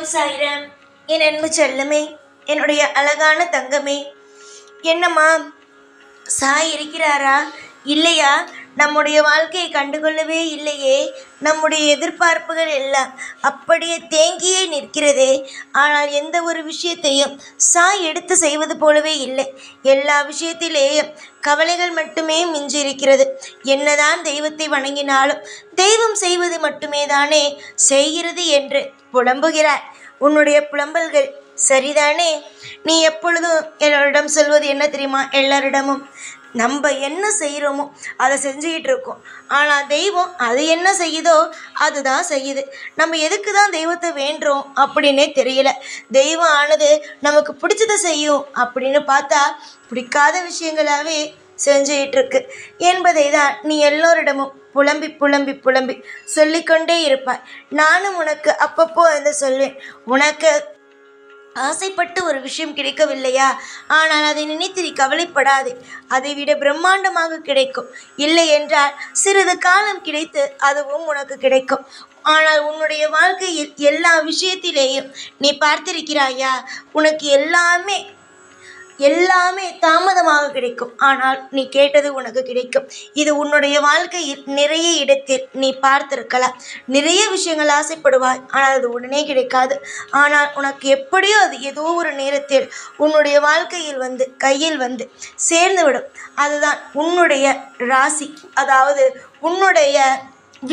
ஓம் சாய்ராம். என் அன்பு செல்லமே, என்னுடைய அழகான தங்கமே, என்னம்மா சாய் இருக்கிறாரா இல்லையா? நம்முடைய வாழ்க்கையை கண்டுகொள்ளவே இல்லையே. நம்முடைய எதிர்பார்ப்புகள் எல்லாம் அப்படியே தேங்கியே நிற்கிறதே. ஆனால் எந்த ஒரு விஷயத்தையும் சாய் எடுத்து செய்வது போலவே இல்லை. எல்லா விஷயத்திலேயும் கவலைகள் மட்டுமே மிஞ்சிருக்கிறது. என்னதான் தெய்வத்தை வணங்கினாலும் தெய்வம் செய்வது மட்டுமே தானே செய்கிறது என்று புலம்புகிறாய். உன்னுடைய புலம்பல்கள் சரிதானே? நீ எப்பொழுதும் என்னிடம் சொல்வது என்ன தெரியுமா? எல்லாரிடமும் நம்ம என்ன செய்கிறோமோ அதை செஞ்சுக்கிட்டு இருக்கோம். ஆனால் தெய்வம் அது என்ன செய்யுதோ அதுதான் செய்யுது. நம்ம எதுக்கு தான் தெய்வத்தை வேண்டுறோம் அப்படின்னே தெரியல. தெய்வம் ஆனது நமக்கு பிடிச்சதை செய்யும் அப்படின்னு பார்த்தா பிடிக்காத விஷயங்களாகவே செஞ்சுக்கிட்டு இருக்கு என்பதை தான் நீ எல்லோரிடமும் புலம்பி புலம்பி புலம்பி சொல்லிக்கொண்டே இருப்பாய். நானும் உனக்கு அப்பப்போ வந்து சொல்வேன், உனக்கு ஆசைப்பட்டு ஒரு விஷயம் கிடைக்கவில்லையா? ஆனால் அதை நினைத்து நீ கவலைப்படாதே. அதை விட பிரம்மாண்டமாக கிடைக்கும். இல்லை என்றால் சிறிது காலம் கிடைத்து அதுவும் உனக்கு கிடைக்கும். ஆனால் உன்னுடைய வாழ்க்கையில் எல்லா விஷயத்திலேயும் நீ பார்த்திருக்கிறாயா? உனக்கு எல்லாமே தாமதமாக கிடைக்கும். ஆனால் நீ கேட்டது உனக்கு கிடைக்கும். இது உன்னுடைய வாழ்க்கையில் நிறைய இடத்தில் நீ பார்த்திருக்கலாம். நிறைய விஷயங்கள் ஆசைப்படுவாய், ஆனால் அது உடனே கிடைக்காது. ஆனால் உனக்கு எப்படியோ அது ஏதோ ஒரு நேரத்தில் உன்னுடைய வாழ்க்கையில் வந்து கையில் வந்து சேர்ந்துவிடும். அதுதான் உன்னுடைய ராசி, அதாவது உன்னுடைய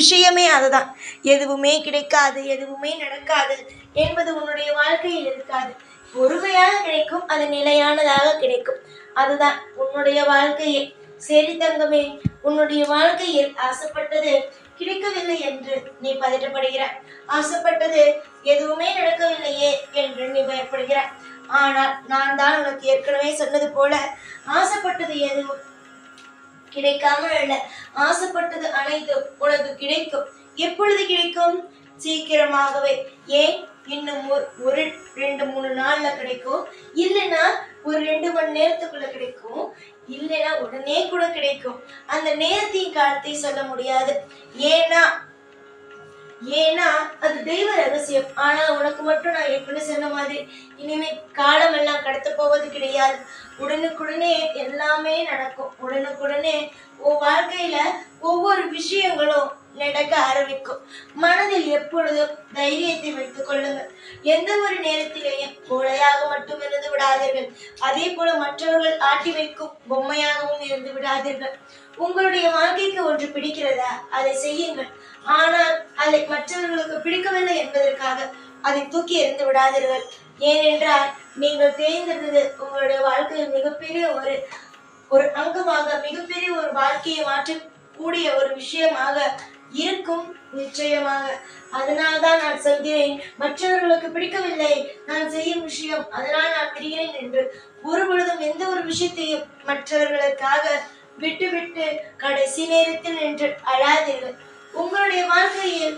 விஷயமே அதுதான். எதுவுமே கிடைக்காது, எதுவுமே நடக்காது என்பது உன்னுடைய வாழ்க்கையில் இருக்காது. பொறுமையாக கிடைக்கும், அது நிலையானதாக கிடைக்கும். அதுதான் உன்னுடைய வாழ்க்கையே. சரி தங்கமே, உன்னுடைய வாழ்க்கையில் ஆசைப்பட்டது கிடைக்கவில்லை என்று நீ பதட்டப்படுகிறாய். ஆசைப்பட்டது எதுவுமே நடக்கவில்லையே என்று நீ பயப்படுகிறாய். ஆனால் நான் தான் உனக்கு ஏற்கனவே சொன்னது போல, ஆசைப்பட்டது எதுவும் கிடைக்காமல் அல்ல. ஆசைப்பட்டது அனைத்தும் உனக்கு கிடைக்கும். எப்பொழுது கிடைக்கும்? சீக்கிரமாகவே. ஏன், இன்னும் ஒரு 2-3 நாள்ல கிடைக்கும். இல்லைன்னா ஒரு 2 மணி நேரத்துக்குள்ள கிடைக்கும். இல்லைன்னா உடனே கூட கிடைக்கும். அந்த நேரத்தின் காலத்தை சொல்ல முடியாது. ஏன்னா அது தெய்வ ரகசியம். ஆனா உனக்கு மட்டும் நான் எப்படி சொன்ன மாதிரி இனிமே காலம் எல்லாம் கடத்த போவது கிடையாது. உடனுக்குடனே எல்லாமே நடக்கும். உடனுக்குடனே உன் வாழ்க்கையில ஒவ்வொரு விஷயங்களும் நடக்க ஆரம்பிக்கும். மனதில் எப்பொழுதும் தைரியத்தை வைத்துக் கொள்ளுங்கள். எந்த ஒரு நேரத்திலேயும் கோழையாக மட்டும் இருந்து விடாதீர்கள். அதே போல மற்றவர்கள் ஆட்டி வைக்கும் பொம்மையாகவும் இருந்து விடாதீர்கள். உங்களுடைய வாழ்க்கைக்கு ஒன்று பிடிக்கிறதா, அதை செய்யுங்கள். ஆனால் அதை மற்றவர்களுக்கு பிடிக்கவில்லை என்பதற்காக அதை தூக்கி எறிந்து விடாதீர்கள். ஏனென்றால் நீங்கள் தேர்ந்தெடுத்தது உங்களுடைய வாழ்க்கையில் மிகப்பெரிய ஒரு அங்கமாக, மிகப்பெரிய ஒரு வாழ்க்கையை மாற்றக்கூடிய ஒரு விஷயமாக இருக்கும் நிச்சயமாக. அதனால்தான் நான் சொல்கிறேன், மற்றவர்களுக்கு பிடிக்கவில்லை நான் செய்யும் விஷயம், அதனால் நான் விடுகிறேன் என்று ஒரு பொழுதும் எந்த ஒரு விஷயத்தையும் மற்றவர்களுக்காக விட்டு கடைசி நேரத்தில் நின்று அழாதீர்கள். உங்களுடைய வாழ்க்கையில்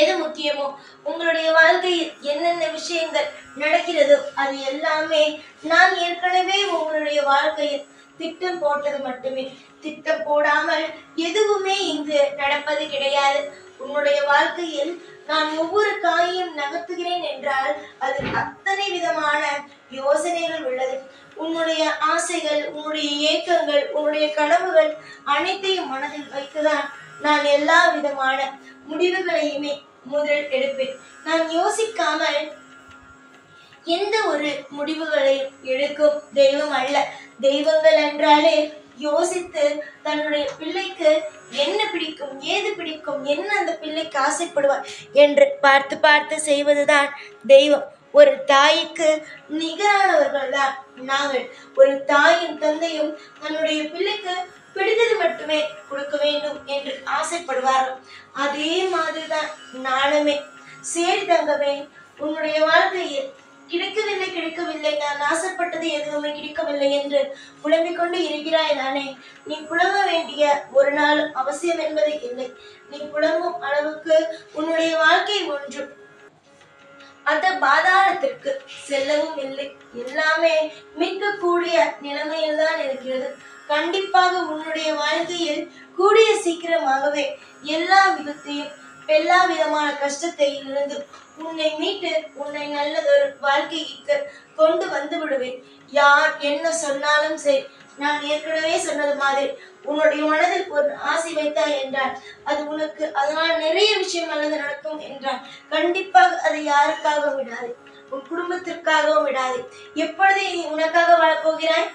எது முக்கியமோ, உங்களுடைய வாழ்க்கையில் என்னென்ன விஷயங்கள் நடக்கிறதோ அது எல்லாமே நான் ஏற்கனவே உங்களுடைய வாழ்க்கையில் திட்டம் போட்டது மட்டுமே. திட்டம் போடாமல் எதுவுமே இங்கு நடப்பது கிடையாது. உன்னுடைய வாழ்க்கையில் நான் ஒவ்வொரு காயையும் நகர்த்துகிறேன் என்றால் அது அத்தனை விதமான யோசனைகள் உள்ளது. உன்னுடைய ஆசைகள், உன்னுடைய ஏக்கங்கள், உன்னுடைய கனவுகள் அனைத்தையும் மனதில் வைத்துதான் நான் எல்லா விதமான முடிவுகளையுமே முதல் எடுப்பேன். நான் யோசிக்காமல் எந்த ஒரு முடிவுகளையும் எடுக்கும் தெய்வம் அல்ல. தெய்வங்கள் என்றாலே யோசித்து தன்னுடைய பிள்ளைக்கு என்ன பிடிக்கும், ஏது பிடிக்கும், என்ன அந்த பிள்ளைக்கு ஆசைப்படுவார் என்று பார்த்து பார்த்து செய்வதுதான் தெய்வம். ஒரு தாய்க்கு நிகரானவர்கள் தான் நாங்கள். ஒரு தாயும் தந்தையும் தன்னுடைய பிள்ளைக்கு பிடித்தது மட்டுமே கொடுக்க வேண்டும் என்று ஆசைப்படுவார்கள். அதே மாதிரிதான் நானுமே. சரி தங்கமே, உன்னுடைய வாழ்க்கையில் கிடைக்கவில்லை, நான் ஆசைப்பட்டது எதுவுமே கிடைக்கவில்லை என்று புலம்பிக் கொண்டு இருக்கிறாய் தானே? நீ புலம்ப வேண்டிய ஒரு நாள் அவசியம் என்பது இல்லை. நீ புலம்பும் அளவுக்கு உன்னுடைய வாழ்க்கை ஒன்று அந்த பாதாளத்திற்கு செல்லவும் இல்லை. எல்லாமே மீட்கக்கூடிய நிலைமையில் தான் இருக்கிறது. கண்டிப்பாக உன்னுடைய வாழ்க்கையில் கூடிய சீக்கிரமாகவே எல்லா விதத்தையும் எல்லா விதமான கஷ்டத்திலிருந்து உன்னை மீட்டு உன்னை நல்லதொரு வாழ்க்கைக்கு கொண்டு வந்து விடுவேன். யார் என்ன சொன்னாலும் சரி, நான் ஏற்கனவே சொன்னது மாதிரி உன்னுடைய மனதில் ஒரு ஆசை வைத்தாய் என்றால் அது உனக்கு அதனால் நிறைய விஷயம் நல்லது நடக்கும் என்றால் கண்டிப்பாக அதை யாருக்காக விடாது, உன் குடும்பத்திற்காகவும் விடாது. எப்பொழுது நீ உனக்காக வாழப்போகிறாய்?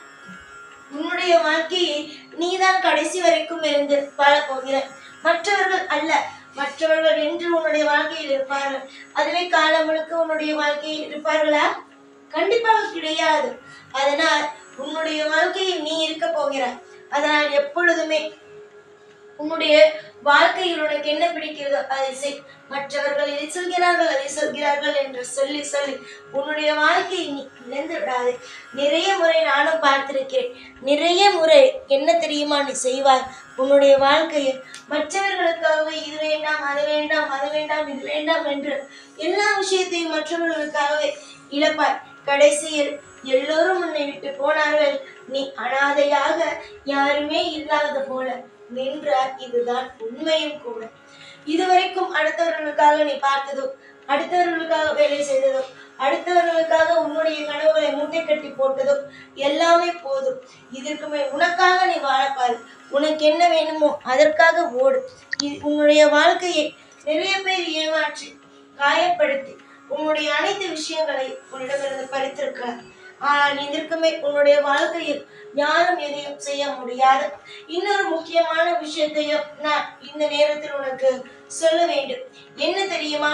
உன்னுடைய வாழ்க்கையை நீதான் கடைசி வரைக்கும் இருந்து வாழப்போகிறாய், மற்றவர்கள் அல்ல. மற்றவர்கள் என்று உன்னுடைய வாழ்க்கையில் இருப்பார்கள், அதுவே காலம் முழுக்க உன்னுடைய வாழ்க்கையில் இருப்பார்களா? கண்டிப்பாக கிடையாது. அதனால் உன்னுடைய வாழ்க்கையில் நீ இருக்க போகிறாய். அதனால் எப்பொழுதுமே உன்னுடைய வாழ்க்கையில் உனக்கு என்ன பிடிக்கிறதோ அதை செய். மற்றவர்கள் இதை சொல்கிறார்கள் அதை சொல்கிறார்கள் என்று சொல்லி சொல்லி உன்னுடைய வாழ்க்கையை நீ இழந்து விடாது. நிறைய முறை நானும் பார்த்திருக்கிறேன். நிறைய முறை என்ன தெரியுமா நீ செய்வாய்? உன்னுடைய வாழ்க்கையில் மற்றவர்களுக்காகவே இது வேண்டாம் அது வேண்டாம் அது வேண்டாம் இது வேண்டாம் என்று எல்லா விஷயத்தையும் மற்றவர்களுக்காகவே இழப்பாய். கடைசியில் எல்லோரும் உன்னை விட்டு போனார்கள், நீ அனாதையாக யாருமே இல்லாத போல நின்றார். இதுதான் உண்மையும் கூட. இதுவரைக்கும் அடுத்தவர்களுக்காக நீ பார்த்ததோ, அடுத்தவர்களுக்காக வேலை செய்ததோ, அடுத்தவர்களுக்காக உன்னுடைய கனவுகளை மூட்டை கட்டி போட்டதோ எல்லாமே போதும். இதற்குமே உனக்காக நீ வாழப்பாரு. உனக்கு என்ன வேணுமோ அதற்காக ஓடு. உன்னுடைய வாழ்க்கையை நிறைய பேர் ஏமாற்றி காயப்படுத்தி உன்னுடைய அனைத்து விஷயங்களை உன்னிடமிருந்து பறித்திருக்கிறார். ஆனால் இதற்குமே உன்னுடைய வாழ்க்கையில் யாரும் எதையும் செய்ய முடியாது. இன்னொரு முக்கியமான விஷயத்தையும் நான் இந்த நேரத்தில் உனக்கு சொல்ல வேண்டும். என்ன தெரியுமா?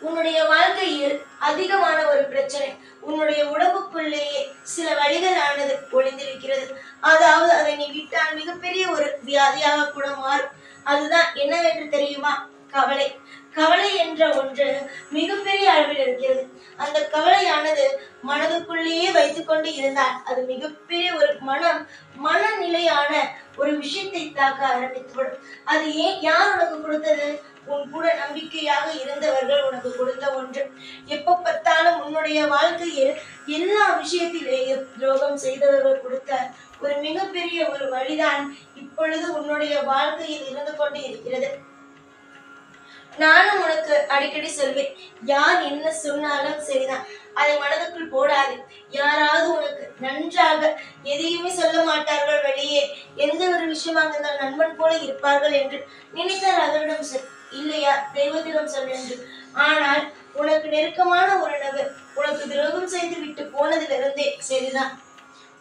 உன்னுடைய வாழ்க்கையில் அதிகமான ஒரு பிரச்சனை உன்னுடைய உடம்புக்குள்ளேயே சில வழிகளானது ஒளிந்திருக்கிறது. அதாவது அதை நீ விட்டால் மிகப்பெரிய ஒரு வியாதியாக கூட மாறும். அதுதான் என்னவென்று தெரியுமா? கவலை. கவலை என்ற ஒன்று மிகப்பெரிய அளவில் இருக்கிறது. அந்த கவலையானது மனதுக்குள்ளேயே வைத்துக் கொண்டு இருந்தால் அது மிகப்பெரிய ஒரு மனநிலையான ஒரு விஷயத்தை தாக்க ஆரம்பித்துவிடும். அது யார் உனக்கு கொடுத்தது? உன் கூட நம்பிக்கையாக இருந்தவர்கள் உனக்கு கொடுத்த ஒன்று. எப்ப பார்த்தாலும் உன்னுடைய வாழ்க்கையில் எல்லா விஷயத்திலேயும் துரோகம் செய்தவர்கள் கொடுத்த ஒரு மிகப்பெரிய ஒரு வழிதான் இப்பொழுது உன்னுடைய வாழ்க்கையில் இருந்து கொண்டு இருக்கிறது. நானும் உனக்கு அடிக்கடி சொல்வேன், யார் என்ன சொன்னாலும் சரிதான், அதை மனதுக்குள் போடாது. யாராவது உனக்கு நன்றாக எதையுமே சொல்ல மாட்டார்கள், வெளியே எந்த ஒரு விஷயமாக இருந்தால் நண்பன் போல இருப்பார்கள் என்று நினைத்தால் அவரிடம் சொல், இல்லையா தெய்வத்திடம் சொல் என்று. ஆனால் உனக்கு நெருக்கமான ஒரு நபர் உனக்கு துரோகம் செய்து விட்டு போனதிலிருந்தே சரிதான்,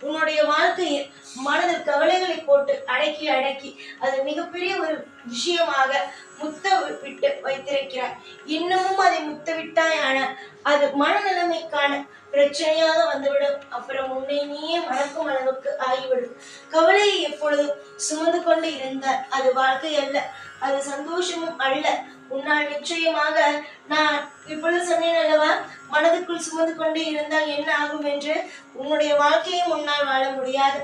உன்னுடைய வாழ்க்கையில் மனதில் கவலைகளை போட்டு அடக்கி அடக்கி அது மிகப்பெரிய ஒரு விஷயமாக முத்த விட்டு வைத்திருக்கிறாய். இன்னமும் அதை முத்த விட்டாயான அது மனநிலைமைக்கான பிரச்சனையாக வந்துவிடும். அப்புறம் உன்னை நீயே மறக்கும் அளவுக்கு ஆகிவிடும். கவலையை எப்பொழுதும் சுமந்து கொண்டு இருந்தால் அது வாழ்க்கை அல்ல, அது சந்தோஷமும் அல்ல. உன்னால் நிச்சயமாக நான் இப்பொழுது சொன்னேன் அல்லவா, மனதுக்குள் சுமந்து கொண்டு இருந்தால் என்ன ஆகும் என்று. உன்னுடைய வாழ்க்கையை உன்னால் வாழ முடியாது.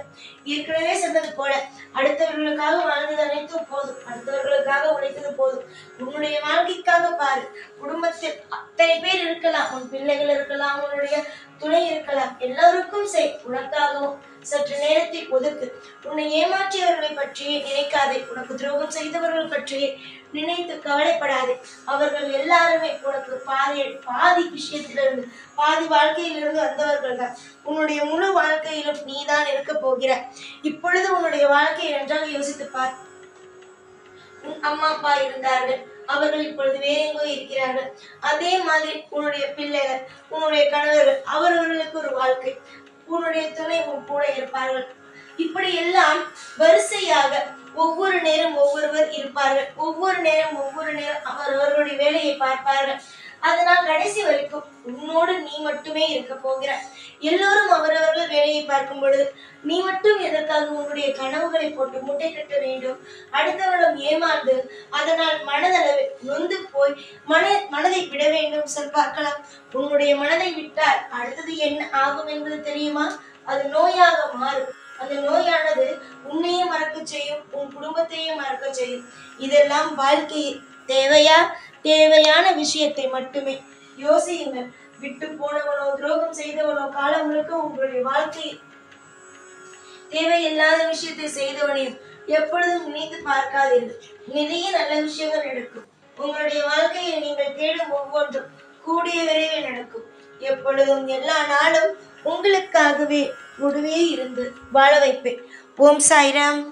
ஏற்கனவே சொன்னது போல அடுத்தவர்களுக்காக வாழ்ந்தது அனைத்தும் போதும், அடுத்தவர்களுக்காக உழைத்தது போதும். உன்னுடைய வாழ்க்கைக்காக பாரு. குடும்பத்தில் அத்தனை பேர் இருக்கலாம், உன் பிள்ளைகள் இருக்கலாம், உன்னுடைய துணை இருக்கலாம், எல்லோருக்கும் செய். உனக்காகவும் சற்று நேரத்தை ஒதுக்கு. உன்னை ஏமாற்றியவர்களை பற்றியே நினைக்காதே, உனக்கு துரோகம் செய்தவர்கள் பற்றியே நினைத்து கவலைப்படாதே. அவர்கள் எல்லாருமே உனக்கு பாதி விஷயத்திலிருந்து பாதி வாழ்க்கையிலிருந்து வந்தவர்கள் தான். உன்னுடைய முழு வாழ்க்கையிலும் நீதான் இருக்க போகிறாய். இப்பொழுது உன்னுடைய வாழ்க்கையை நன்றாக யோசித்து பார். உன் அம்மா அப்பா இருந்தார்கள், அவர்கள் இப்பொழுது வேற எங்கோ இருக்கிறார்கள். அதே மாதிரி உன்னுடைய பிள்ளைகள், உன்னுடைய கணவர்கள், அவர்களுக்கு ஒரு வாழ்க்கை, உன்னுடைய துணை உன் கூட இருப்பார்கள். இப்படி எல்லாம் வரிசையாக ஒவ்வொரு நேரம் ஒவ்வொருவர் இருப்பார்கள். ஒவ்வொரு நேரம் அவர்களுடைய வேலையை பார்ப்பார்கள். அதனால் கடைசி வரைக்கும் உன்னோடு நீ மட்டுமே இருக்க போகிறாய். எல்லோரும் அவரவர்கள் வேலையை பார்க்கும் பொழுது நீ மட்டும் எதற்காக உன்னுடைய கனவுகளை போட்டு முட்டை கட்ட வேண்டும்? அடுத்தவரிடம் ஏமாந்து அதனால் மனதளவில் நொந்து போய் மனதை விட வேண்டும். சொல் பார்க்கலாம். உன்னுடைய மனதை விட்டால் அடுத்தது என்ன ஆகும் என்பது தெரியுமா? அது நோயாக மாறும். அந்த நோயானது உன்னையும் மறக்க செய்யும், உன் குடும்பத்தையும் மறக்க செய்யும். இதெல்லாம் வாழ்க்கையில் தேவையான விஷயத்தை மட்டுமே யோசியுங்கள். விட்டு போனவனோ துரோகம் செய்தவனோ காலம் முழுக்க உங்களுடைய வாழ்க்கையில் தேவையில்லாத விஷயத்தை செய்தவனையும் எப்பொழுதும் நினைத்து பார்க்காதீர்கள். நிறைய நல்ல விஷயங்கள் நடக்கும். உங்களுடைய வாழ்க்கையில் நீங்கள் தேடும் ஒவ்வொன்றும் கூடிய விரைவில் நடக்கும். எப்பொழுதும் எல்லா நாளும் உங்களுக்காகவே கூடவே இருந்து வாழ வைப்பேன். ஓம் சாய்ராம்.